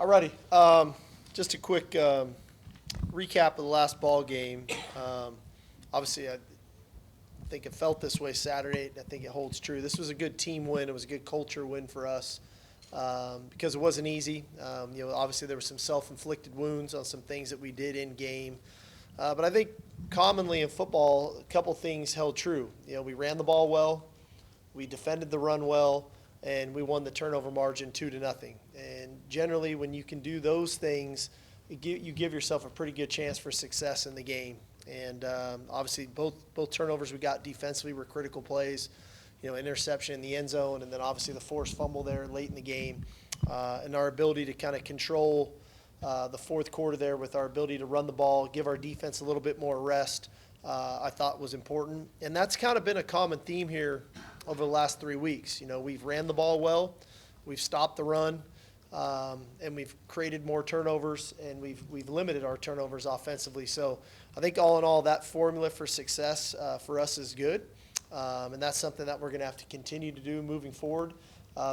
Alrighty. Just a quick recap of the last ball game. Obviously, I think it felt this way Saturday. I think it holds true. This was a good team win. It was a good culture win for us because it wasn't easy. Obviously there were some self-inflicted wounds on some things that we did in game. But I think commonly in football, a couple things held true. We ran the ball well, we defended the run well, and we won the turnover margin 2-0. And generally, when you can do those things, you give yourself a pretty good chance for success in the game. And obviously, both turnovers we got defensively were critical plays. Interception in the end zone, and then obviously the forced fumble there late in the game, and our ability to kind of control the fourth quarter there with our ability to run the ball, give our defense a little bit more rest, I thought was important. And that's kind of been a common theme here over the last 3 weeks. We've ran the ball well, we've stopped the run, and we've created more turnovers, and we've limited our turnovers offensively. So I think all in all, that formula for success for us is good, and that's something that we're going to have to continue to do moving forward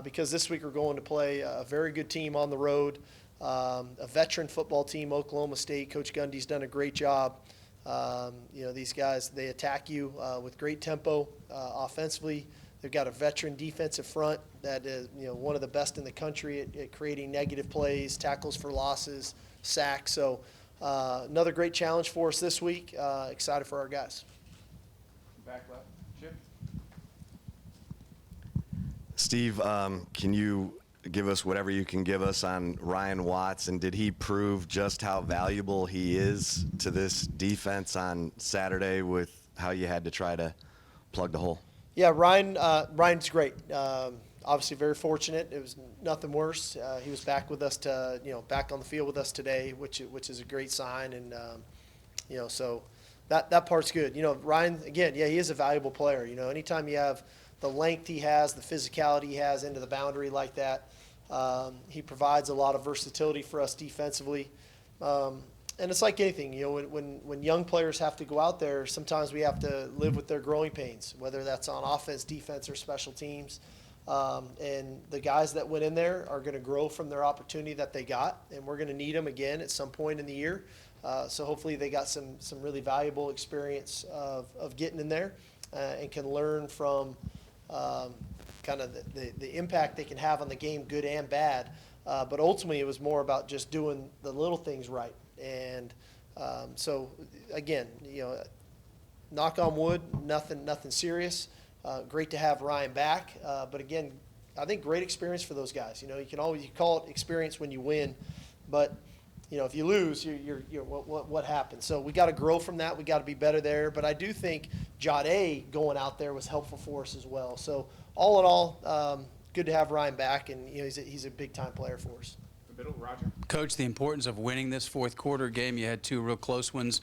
because this week we're going to play a very good team on the road, a veteran football team, Oklahoma State. Coach Gundy's done a great job. These guys, they attack you with great tempo offensively. They've got a veteran defensive front that is, one of the best in the country at creating negative plays, tackles for losses, sacks. So another great challenge for us this week. Excited for our guys. Back left, Chip. Steve, can you give us whatever you can give us on Ryan Watts, and did he prove just how valuable he is to this defense on Saturday with how you had to try to plug the hole? Yeah, Ryan's great. Obviously very fortunate. It was nothing worse. He was back with us back on the field with us today, which is a great sign. And, so that part's good. Ryan, again, yeah, he is a valuable player. Anytime you have the length he has, the physicality he has into the boundary like that, he provides a lot of versatility for us defensively. And it's like anything, when young players have to go out there, sometimes we have to live with their growing pains, whether that's on offense, defense, or special teams. And the guys that went in there are going to grow from their opportunity that they got, and we're going to need them again at some point in the year. So hopefully they got some really valuable experience of getting in there and can learn from kind of the impact they can have on the game, good and bad. But ultimately it was more about just doing the little things right. And so, again, knock on wood, nothing serious. Great to have Ryan back. But, again, I think great experience for those guys. You call it experience when you win. But, if you lose, what happens? So we got to grow from that. We got to be better there. But I do think Jade going out there was helpful for us as well. So, all in all, good to have Ryan back. And, he's a big-time player for us. Middle, Roger. Coach, the importance of winning this fourth quarter game. You had two real close ones.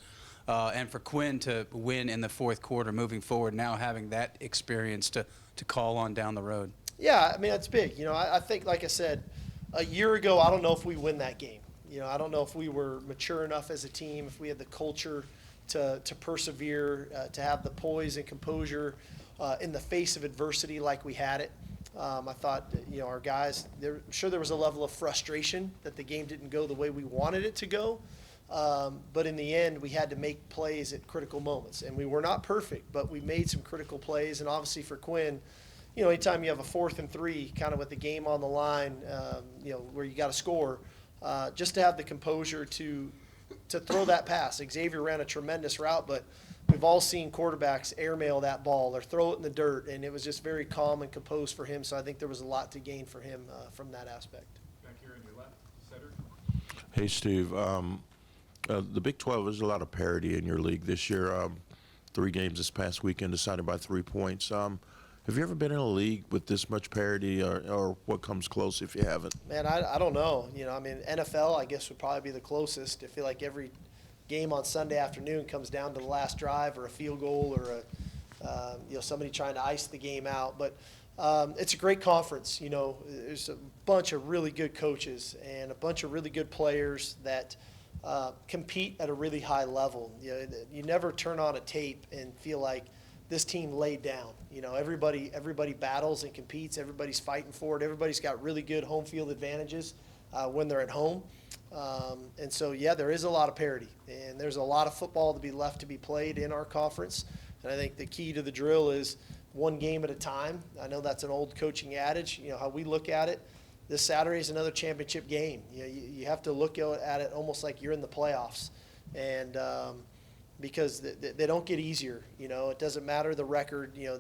And for Quinn to win in the fourth quarter moving forward, now having that experience to call on down the road. Yeah, I mean, that's big. I think, like I said, a year ago, I don't know if we win that game. I don't know if we were mature enough as a team, if we had the culture to persevere, to have the poise and composure in the face of adversity like we had it. I thought, our guys, I'm sure there was a level of frustration that the game didn't go the way we wanted it to go. But in the end, we had to make plays at critical moments. And we were not perfect, but we made some critical plays. And obviously for Quinn, anytime you have a 4th and 3, kind of with the game on the line, where you got to score, just to have the composure to throw that pass. Xavier ran a tremendous route, but we've all seen quarterbacks airmail that ball or throw it in the dirt, and it was just very calm and composed for him. So I think there was a lot to gain for him from that aspect. Back here on your left, Cedric. Hey, Steve. The Big 12, there's a lot of parity in your league this year. 3 games this past weekend decided by 3 points. Have you ever been in a league with this much parity, or what comes close if you haven't? Man, I don't know. NFL, I guess, would probably be the closest. I feel like every game on Sunday afternoon comes down to the last drive or a field goal or somebody trying to ice the game out. But it's a great conference. There's a bunch of really good coaches and a bunch of really good players that compete at a really high level. You never turn on a tape and feel like this team laid down. Everybody battles and competes. Everybody's fighting for it. Everybody's got really good home field advantages. when they're at home. And so, yeah, there is a lot of parity, and there's a lot of football to be left to be played in our conference. And I think the key to the drill is one game at a time. I know that's an old coaching adage. You know, how we look at it, this Saturday is another championship game. You know, you have to look at it almost like you're in the playoffs. And because they don't get easier, you know, it doesn't matter the record, you know,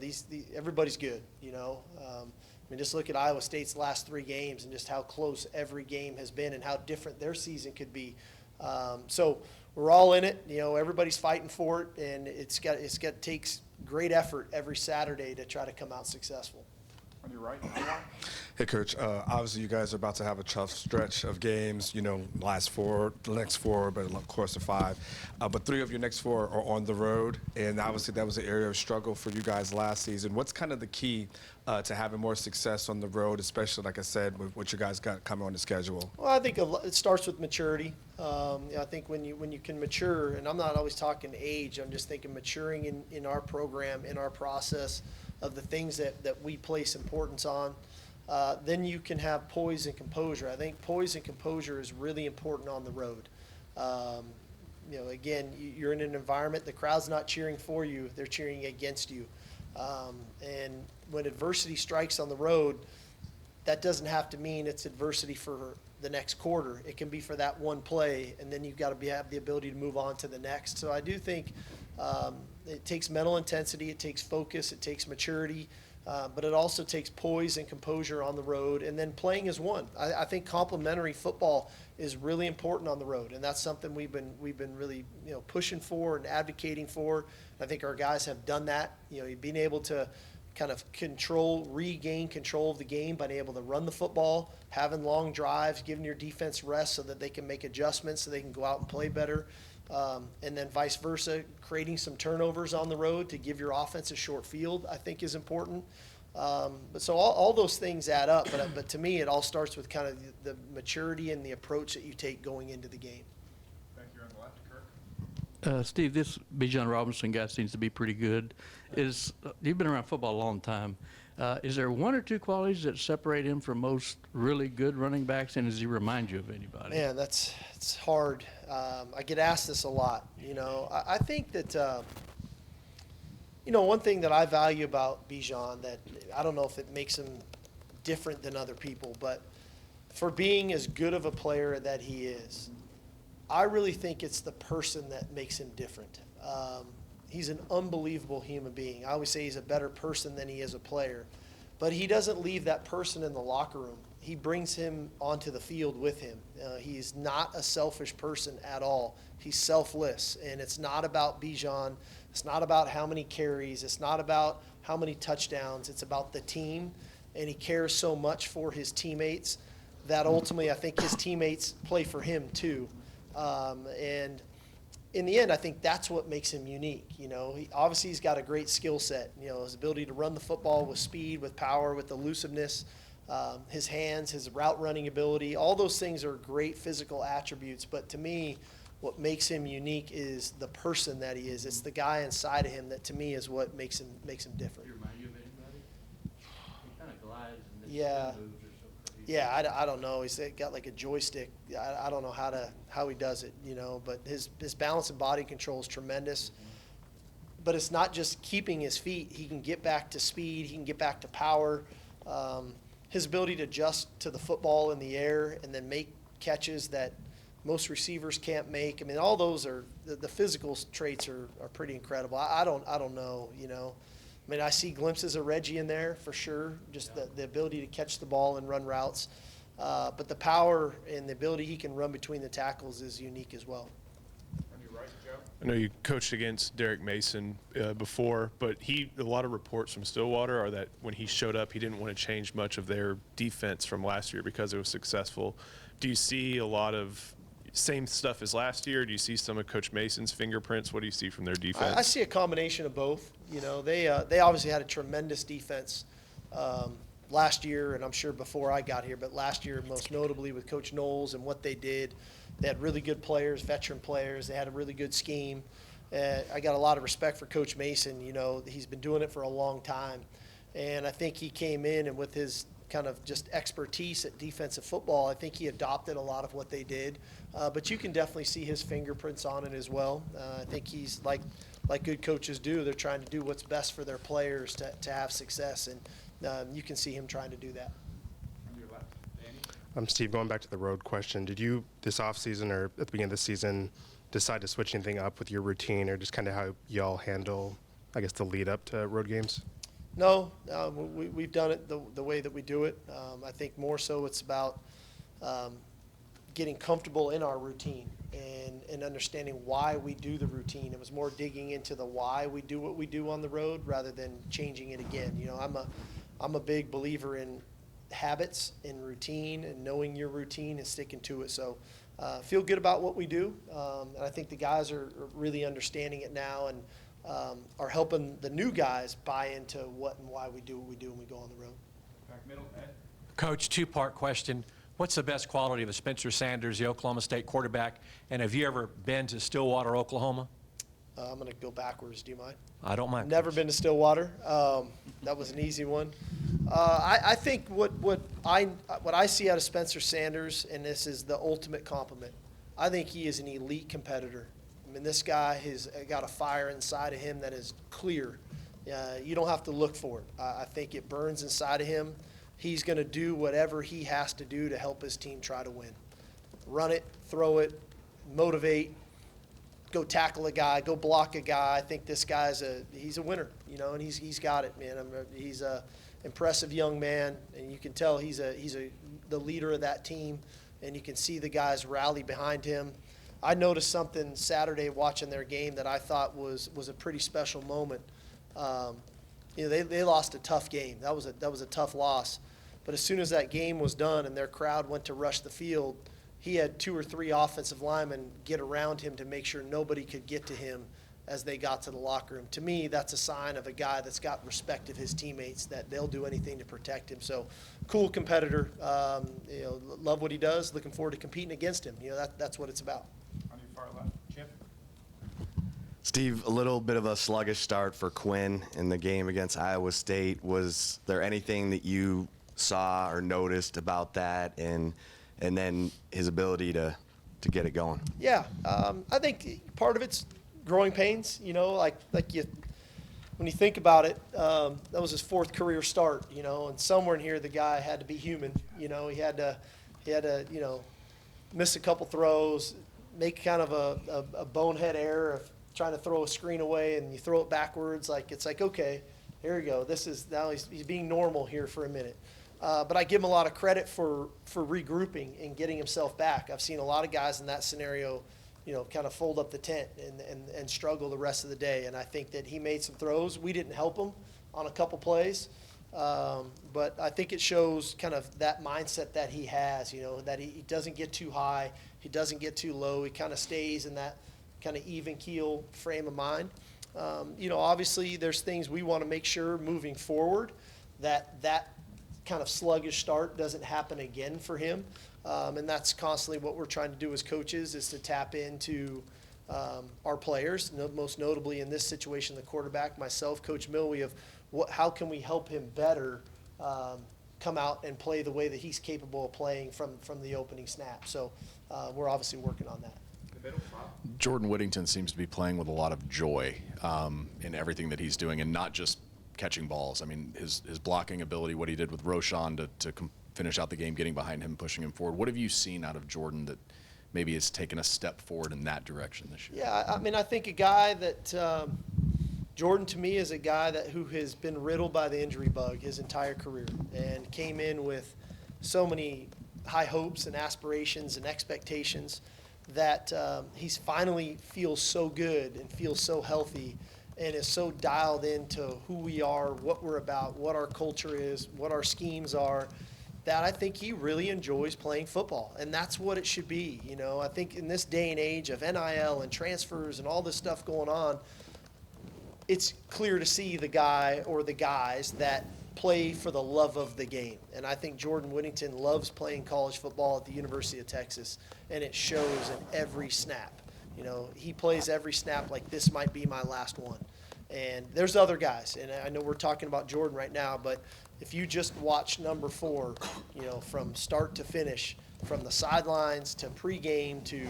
everybody's good, you know. I mean, just look at Iowa State's last 3 games and just how close every game has been and how different their season could be. So we're all in it, you know, everybody's fighting for it, and it takes great effort every Saturday to try to come out successful. On your right, Hey, Coach. Obviously, you guys are about to have a tough stretch of games. You know, the next 4, but of course the 5. But 3 of your next 4 are on the road, and obviously that was an area of struggle for you guys last season. What's kind of the key to having more success on the road, especially, like I said, with what you guys got coming on the schedule? Well, I think it starts with maturity. I think when you can mature, and I'm not always talking age, I'm just thinking maturing in our program, in our process of the things that we place importance on, then you can have poise and composure. I think poise and composure is really important on the road. You know, again, you're in an environment, the crowd's not cheering for you, they're cheering against you. And when adversity strikes on the road, that doesn't have to mean it's adversity for the next quarter. It can be for that one play, and then you've got to have the ability to move on to the next. So I do think it takes mental intensity, it takes focus, it takes maturity, but it also takes poise and composure on the road, and then playing as one. I think complementary football is really important on the road, and that's something we've been really, you know, pushing for and advocating for. I think our guys have done that. You know, being able to kind of regain control of the game by being able to run the football, having long drives, giving your defense rest so that they can make adjustments so they can go out and play better. And then vice versa, creating some turnovers on the road to give your offense a short field, I think is important. But so all those things add up. But to me, it all starts with kind of the maturity and the approach that you take going into the game. back here on the left, Kirk. Steve, this Bijan Robinson guy seems to be pretty good. You've been around football a long time. Is there 1 or 2 qualities that separate him from most really good running backs, and does he remind you of anybody? Man, it's hard. I get asked this a lot. You know, I think that you know, one thing that I value about Bijan that I don't know if it makes him different than other people, but for being as good of a player that he is, I really think it's the person that makes him different. He's an unbelievable human being. I always say he's a better person than he is a player. But he doesn't leave that person in the locker room. He brings him onto the field with him. He's not a selfish person at all. He's selfless. And it's not about Bijan. It's not about how many carries. It's not about how many touchdowns. It's about the team. And he cares so much for his teammates that ultimately I think his teammates play for him too. And in the end, I think that's what makes him unique. You know, obviously he's got a great skill set. You know, his ability to run the football with speed, with power, with elusiveness, his hands, his route running ability. All those things are great physical attributes. But to me, what makes him unique is the person that he is. It's the guy inside of him that, to me, is what makes him different. Does he remind you of anybody? He kind of glides and then Yeah. moves or something. Yeah, I don't know. He's got like a joystick. I don't know how he does it, you know. But his balance and body control is tremendous. But it's not just keeping his feet. He can get back to speed. He can get back to power. His ability to adjust to the football in the air and then make catches that most receivers can't make. I mean, all those are the physical traits are pretty incredible. I don't know, you know. I mean, I see glimpses of Reggie in there for sure, just the ability to catch the ball and run routes. But the power and the ability he can run between the tackles is unique as well. On your right, Joe. I know you coached against Derek Mason before, but a lot of reports from Stillwater are that when he showed up, he didn't want to change much of their defense from last year because it was successful. Do you see a lot of same stuff as last year? Do you see some of Coach Mason's fingerprints? What do you see from their defense? I see a combination of both. You know, they obviously had a tremendous defense last year, and I'm sure before I got here, but last year most notably with Coach Knowles and what they did. They had really good players, veteran players. They had a really good scheme. I got a lot of respect for Coach Mason. You know, he's been doing it for a long time. And I think he came in and with his kind of just expertise at defensive football. I think he adopted a lot of what they did, but you can definitely see his fingerprints on it as well. I think he's like good coaches do. They're trying to do what's best for their players to have success, and you can see him trying to do that. On your left, Danny. Steve, going back to the road question, did you this offseason or at the beginning of the season decide to switch anything up with your routine, or just kind of how y'all handle, I guess, the lead up to road games? No, we've done it the way that we do it. I think more so it's about getting comfortable in our routine and understanding why we do the routine. It was more digging into the why we do what we do on the road rather than changing it again. You know, I'm a big believer in habits and routine and knowing your routine and sticking to it. So feel good about what we do. And I think the guys are really understanding it now and are helping the new guys buy into what and why we do what we do when we go on the road. Back middle, Ed. Coach, two-part question. What's the best quality of Spencer Sanders, the Oklahoma State quarterback? And have you ever been to Stillwater, Oklahoma? I'm going to go backwards. Do you mind? I don't mind. Never been to Stillwater. That was an easy one. I think what I see out of Spencer Sanders, and this is the ultimate compliment, I think he is an elite competitor. I mean, this guy has got a fire inside of him that is clear. You don't have to look for it. I think it burns inside of him. He's going to do whatever he has to do to help his team try to win. Run it, throw it, motivate, go tackle a guy, go block a guy. I think this guy's he's a winner, you know, and he's got it, man. He's a impressive young man, and you can tell he's the leader of that team, and you can see the guys rally behind him. I noticed something Saturday watching their game that I thought was a pretty special moment. You know, they lost a tough game. That was a tough loss. But as soon as that game was done and their crowd went to rush the field, he had 2 or 3 offensive linemen get around him to make sure nobody could get to him as they got to the locker room. To me, that's a sign of a guy that's got respect of his teammates, that they'll do anything to protect him. So, cool competitor. You know, love what he does. Looking forward to competing against him. You know, that's what it's about. On your far left, Chip. Steve, a little bit of a sluggish start for Quinn in the game against Iowa State. Was there anything that you saw or noticed about that, and then his ability to get it going? Yeah, I think part of it's growing pains. You know, like when you think about it, that was his 4th career start. You know, and somewhere in here the guy had to be human. You know, he had to you know, miss a couple throws, make kind of a bonehead error of trying to throw a screen away, and you throw it backwards. It's like, okay, here we go. This is now he's being normal here for a minute. But I give him a lot of credit for regrouping and getting himself back. I've seen a lot of guys in that scenario, you know, kind of fold up the tent and struggle the rest of the day. And I think that he made some throws. We didn't help him on a couple plays. But I think it shows kind of that mindset that he has, you know, that he doesn't get too high. He doesn't get too low. He kind of stays in that kind of even keel frame of mind. You know, obviously there's things we want to make sure moving forward that kind of sluggish start doesn't happen again for him. And that's constantly what we're trying to do as coaches, is to tap into our players, most notably in this situation, the quarterback, myself, Coach Mill. We have how can we help him better come out and play the way that he's capable of playing from the opening snap. So we're obviously working on that. The middle, Bob. Jordan Whittington seems to be playing with a lot of joy in everything that he's doing, and not just catching balls. I mean, his blocking ability, what he did with Roshan to finish out the game, getting behind him, pushing him forward. What have you seen out of Jordan that maybe has taken a step forward in that direction this year? Yeah, I mean, I think a guy that Jordan, to me, is a guy who has been riddled by the injury bug his entire career and came in with so many high hopes and aspirations and expectations that he's finally feels so good and feels so healthy and is so dialed into who we are, what we're about, what our culture is, what our schemes are, that I think he really enjoys playing football. And that's what it should be. You know, I think in this day and age of NIL and transfers and all this stuff going on, it's clear to see the guy or the guys that play for the love of the game. And I think Jordan Whittington loves playing college football at the University of Texas, and it shows in every snap. You know, he plays every snap like this might be my last one. And there's other guys, and I know we're talking about Jordan right now, but if you just watch number 4, from start to finish, from the sidelines to pregame to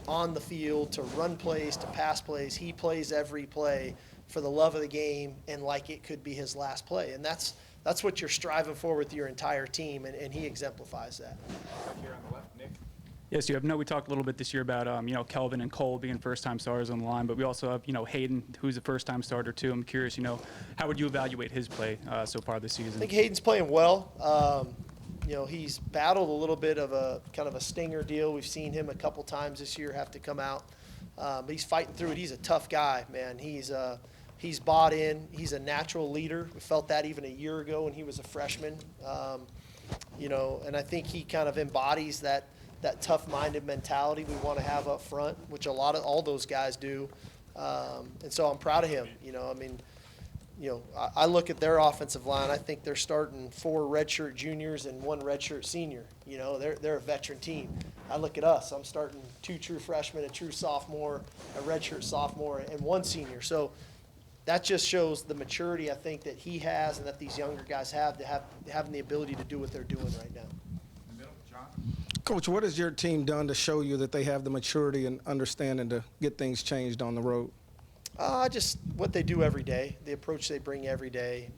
on the field to run plays to pass plays, he plays every play for the love of the game and like it could be his last play. And that's what you're striving for with your entire team, and he exemplifies that. Back here on the left, Nick. Yes, you have. No, we talked a little bit this year about, Kelvin and Cole being first-time starters on the line, but we also have, Hayden, who's a first-time starter too. I'm curious, how would you evaluate his play so far this season? I think Hayden's playing well. He's battled a little bit of a kind of a stinger deal. We've seen him a couple times this year have to come out, but he's fighting through it. He's a tough guy, man. He's bought in. He's a natural leader. We felt that even a year ago when he was a freshman. And I think he kind of embodies that tough-minded mentality we want to have up front, which all those guys do. And so I'm proud of him. I look at their offensive line. I think they're starting 4 redshirt juniors and 1 redshirt senior. They're a veteran team. I look at us. I'm starting 2 true freshmen, a true sophomore, a redshirt sophomore, and 1 senior. So that just shows the maturity I think that he has and that these younger guys have to having the ability to do what they're doing right now. In the middle, John. Coach, what has your team done to show you that they have the maturity and understanding to get things changed on the road? Just what they do every day, the approach they bring every day,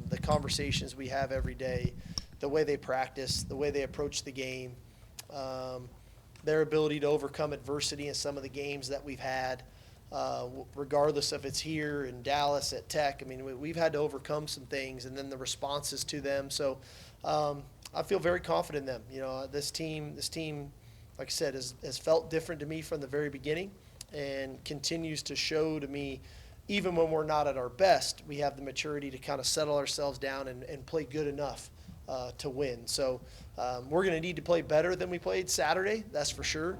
the conversations we have every day, the way they practice, the way they approach the game, their ability to overcome adversity in some of the games that we've had, regardless if it's here in Dallas at Tech. I mean, we've had to overcome some things, and then the responses to them. So I feel very confident in them. This team, like I said, has felt different to me from the very beginning, and continues to show to me, even when we're not at our best, we have the maturity to kind of settle ourselves down and play good enough to win. So we're going to need to play better than we played Saturday, that's for sure,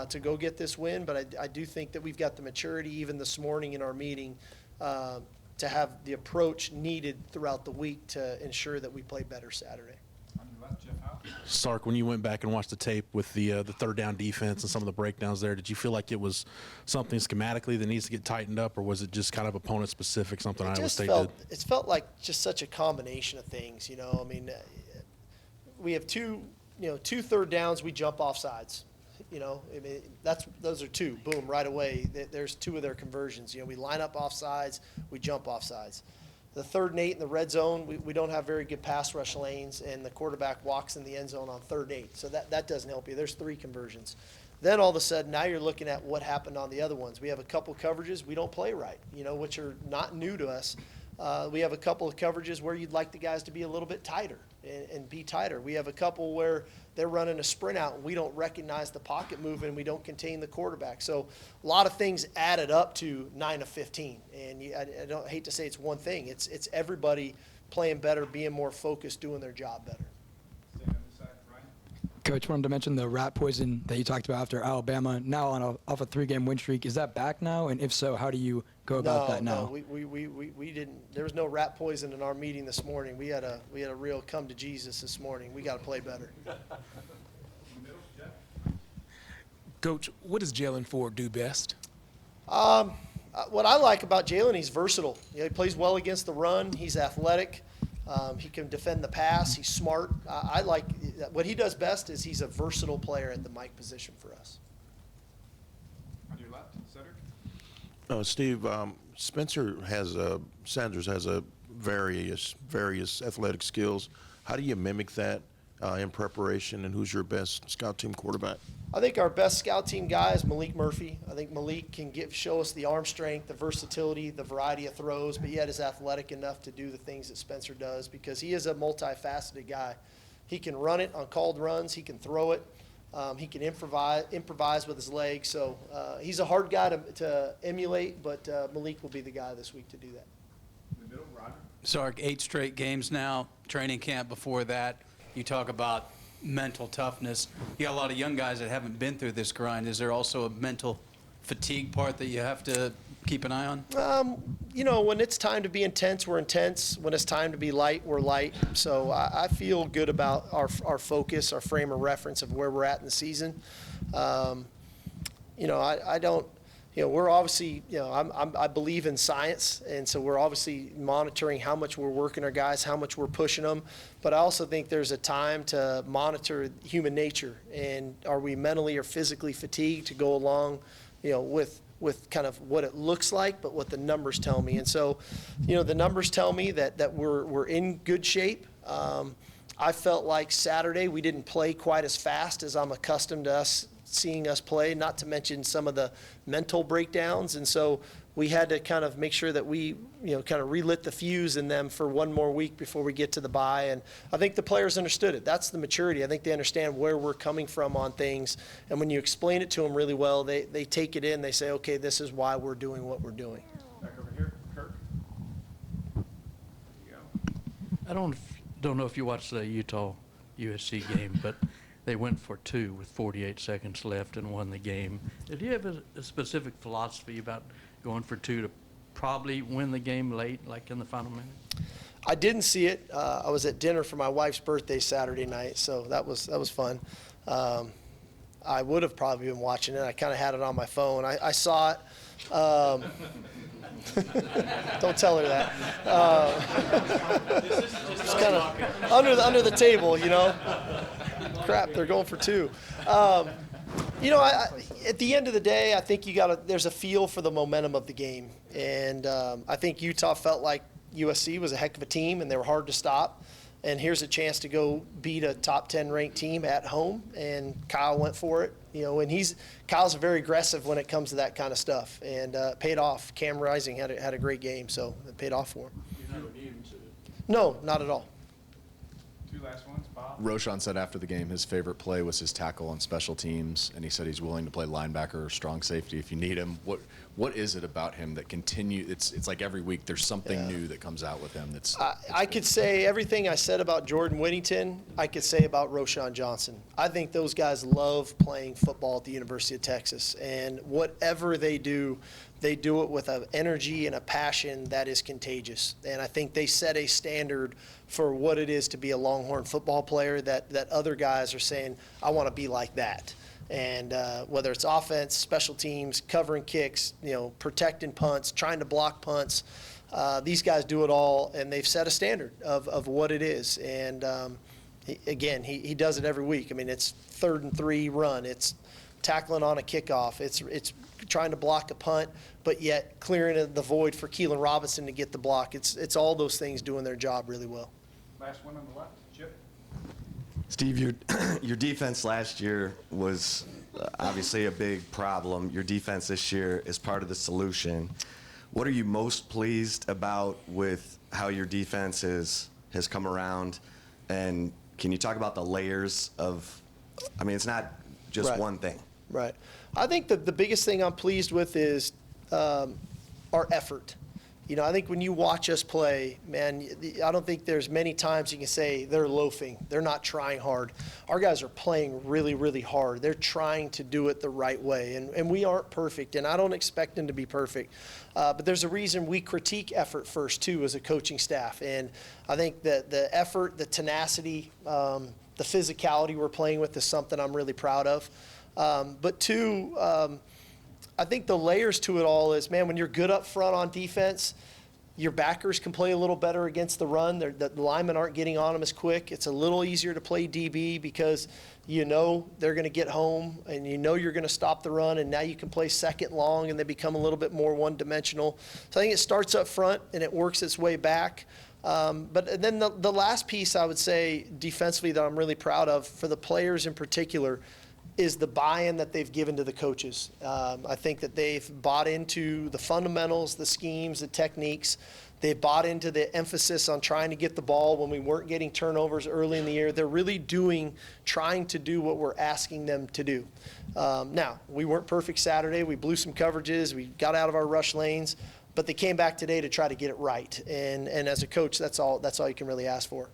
to go get this win. But I do think that we've got the maturity, even this morning in our meeting, to have the approach needed throughout the week to ensure that we play better Saturday. On your left, Jeff Howe. Sark, when you went back and watched the tape with the third down defense and some of the breakdowns there, did you feel like it was something schematically that needs to get tightened up, or was it just kind of opponent specific, something Iowa State did? It felt like just such a combination of things. I mean, we have two third downs, we jump off sides. I mean, those are 2, boom, right away. There's 2 of their conversions. We line up off sides, we jump off sides. The 3rd and 8 in the red zone, we don't have very good pass rush lanes, and the quarterback walks in the end zone on 3rd and 8. So that doesn't help you. There's 3 conversions. Then all of a sudden, now you're looking at what happened on the other ones. We have a couple coverages we don't play right, which are not new to us. We have a couple of coverages where you'd like the guys to be a little bit tighter and be tighter. We have a couple where they're running a sprint out and we don't recognize the pocket move and we don't contain the quarterback. So a lot of things added up to 9 of 15. And I don't hate to say it's one thing. It's everybody playing better, being more focused, doing their job better. Staying on this side, Ryan. Coach, wanted to mention the rat poison that you talked about after Alabama. Now off a 3-game win streak, is that back now? And if so, how do you go about that now? No, we didn't. There was no rat poison in our meeting this morning. We had a real come to Jesus this morning. We got to play better. In the middle, Jeff. Coach, what does Jalen Ford do best? What I like about Jalen, he's versatile. He plays well against the run. He's athletic. He can defend the pass. He's smart. I like what he does best is he's a versatile player at the Mike position for us. On your left, Cedric. Steve, Sanders has a various athletic skills. How do you mimic that in preparation, and who's your best scout team quarterback? I think our best scout team guy is Malik Murphy. I think Malik can show us the arm strength, the versatility, the variety of throws, but yet is athletic enough to do the things that Spencer does because he is a multifaceted guy. He can run it on called runs. He can throw it. He can improvise with his legs. So he's a hard guy to emulate, but Malik will be the guy this week to do that. In the middle, Roger. Sark, 8 straight games now, training camp before that. You talk about mental toughness. You got a lot of young guys that haven't been through this grind. Is there also a mental fatigue part that you have to keep an eye on? When it's time to be intense, we're intense. When it's time to be light, we're light. So I feel good about our focus, our frame of reference of where we're at in the season. we're obviously, I believe in science, and so we're obviously monitoring how much we're working our guys, how much we're pushing them. But I also think there's a time to monitor human nature, and are we mentally or physically fatigued to go along, with kind of what it looks like, but what the numbers tell me. And so, the numbers tell me that we're in good shape. I felt like Saturday we didn't play quite as fast as I'm accustomed to seeing us play, not to mention some of the mental breakdowns. And so we had to kind of make sure that we, kind of relit the fuse in them for one more week before we get to the bye. And I think the players understood it. That's the maturity. I think they understand where we're coming from on things. And when you explain it to them really well, they take it in. They say, okay, this is why we're doing what we're doing. Back over here, Kirk. There you go. I don't know if you watched the Utah USC game, but they went for 2 with 48 seconds left and won the game. Did you have a specific philosophy about going for 2 to probably win the game late, like in the final minute? I didn't see it. I was at dinner for my wife's birthday Saturday night, so that was fun. I would have probably been watching it. I kind of had it on my phone. I saw it. Don't tell her that. Just kind of under the table, Crap, they're going for 2. At the end of the day, I think there's a feel for the momentum of the game. And I think Utah felt like USC was a heck of a team, and they were hard to stop. And here's a chance to go beat a top 10 ranked team at home, and Kyle went for it. And Kyle's very aggressive when it comes to that kind of stuff, and it paid off. Cam Rising had a great game, so it paid off for him. No, not at all. 2 last ones, Bob. Roshan said after the game his favorite play was his tackle on special teams, and he said he's willing to play linebacker or strong safety if you need him. What is it about him that it's like every week there's something new that comes out with him that's I could say everything I said about Jordan Whittington, I could say about Roshan Johnson. I think those guys love playing football at the University of Texas, and whatever they do it with an energy and a passion that is contagious. And I think they set a standard for what it is to be a Longhorn football player that other guys are saying, I want to be like that. And whether it's offense, special teams, covering kicks, protecting punts, trying to block punts, these guys do it all, and they've set a standard of what it is. And he does it every week. I mean, it's 3rd and 3 run. It's tackling on a kickoff. It's trying to block a punt, but yet clearing the void for Keelan Robinson to get the block. It's all those things doing their job really well. Last one on the left, Chip. Steve, your defense last year was obviously a big problem. Your defense this year is part of the solution. What are you most pleased about with how your defense has come around? And can you talk about the layers of, it's not just one thing. Right. I think the biggest thing I'm pleased with is our effort. I think when you watch us play, man, I don't think there's many times you can say they're loafing. They're not trying hard. Our guys are playing really, really hard. They're trying to do it the right way. And we aren't perfect, and I don't expect them to be perfect. But there's a reason we critique effort first, too, as a coaching staff. And I think that the effort, the tenacity, the physicality we're playing with is something I'm really proud of. But 2, I think the layers to it all is, man, when you're good up front on defense, your backers can play a little better against the run. The linemen aren't getting on them as quick. It's a little easier to play DB because they're going to get home, and you're going to stop the run, and now you can play second long, and they become a little bit more one-dimensional. So I think it starts up front, and it works its way back. But then the last piece I would say defensively that I'm really proud of for the players in particular is the buy-in that they've given to the coaches. I think that they've bought into the fundamentals, the schemes, the techniques. They've bought into the emphasis on trying to get the ball when we weren't getting turnovers early in the year. They're really trying to do what we're asking them to do. Now, we weren't perfect Saturday. We blew some coverages. We got out of our rush lanes. But they came back today to try to get it right. And as a coach, that's all you can really ask for.